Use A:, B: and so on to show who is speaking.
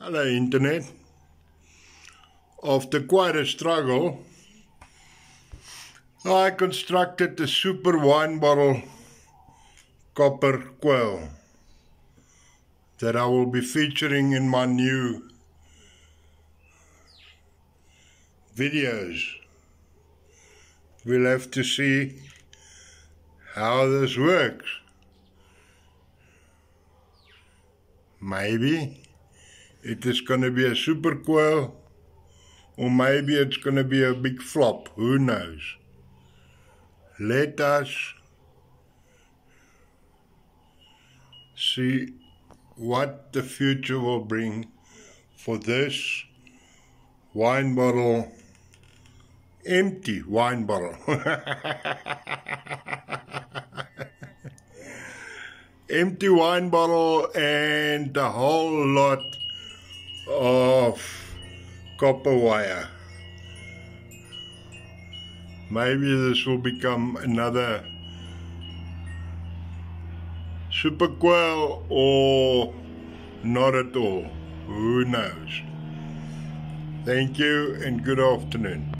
A: Hello Internet. After quite a struggle, I constructed a super wine bottle copper coil that I will be featuring in my new videos. We'll have to see how this works. Maybe it is going to be a super coil, or maybe it's going to be a big flop. Who knows? Let us see what the future will bring for this wine bottle, empty wine bottle. Empty wine bottle and a whole lot of copper wire. Maybe this will become another super coil or not at all. Who knows? Thank you and good afternoon.